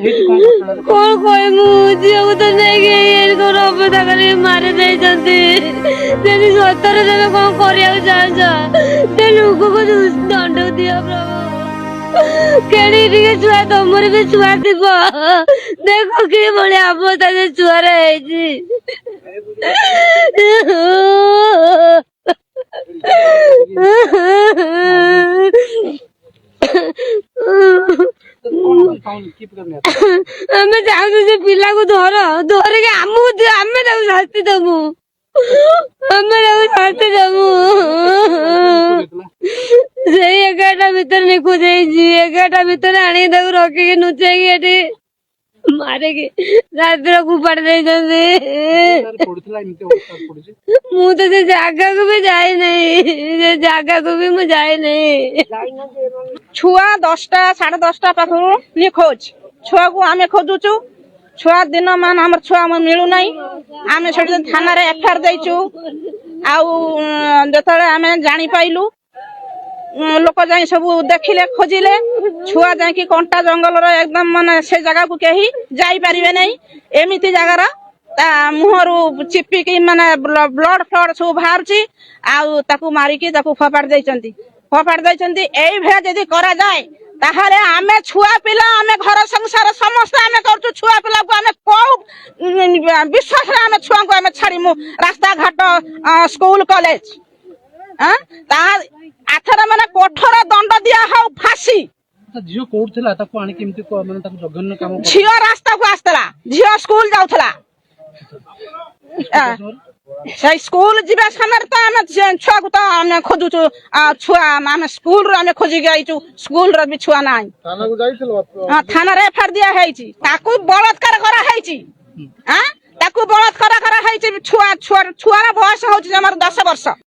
कौन कोई मुझे उधर नहीं गई करो पता कर मारे नहीं जाते तेरी सतर तमे कौन करिया चाहछ ते लोक को दंड दिया प्रभु केड़ी टिके छुआ तमर भी छुआ थिब देखो कि भले अवस्था जे छुआर है आमे चाहू से पिला को धर धर के आमे शास्ति दबू आमे शास्ति दबू से 11टा भीतर निखु जाइए भीतर आनी रखिकी नुचेकी मारे रात्र को पड़ मु तो से जगह को भी जाए नहीं से जगह को भी मु जाए नहीं छुआ 10टा 10:30 पाखु निखोज छुआ को आमे खोजुचु छुआ दिन मान हमर छुआ मिलु नहीं आमे छडी थाना रे एफआर दैचु आउ जतले आमे जानि पाइलु लोक जाई सब देखिले खोजिले छुआ जाई कि कंटा जंगल रो एकदम माने से जगह को केही जाई परिबे नहीं एमिति जगह ता मुहरु चिपी की माने ब्लड फ्लड सब बाहरची आउ ताकू मारी की ताकू फपाड़ दैचंती एई भे जदी करा जाए ताहाले आमे छुआ पिला आमे घर संसार समस्त आमे करछु छुआ पिला को आमे को विश्वास रे आमे छुआ को आमे छाड़ी मु रास्ता घाट स्कूल कॉलेज हां ता आथर माने कोठर दंड दिया हो फांसी झियो कोड थिला ताको आनी केमती को माने ताको जघन्य काम झियो रास्ता को आस्तला झियो स्कूल जाउथला से स्कूल जीवा समय तो आम छुआ को तो आम खोजु छुआ आम स्कूल आम खोजिक आईचु स्कूल भी छुआ ना थाना रे एफआईआर दिया ताकू बलात्कार करा छुआ छुआ बयस हो 10 वर्ष।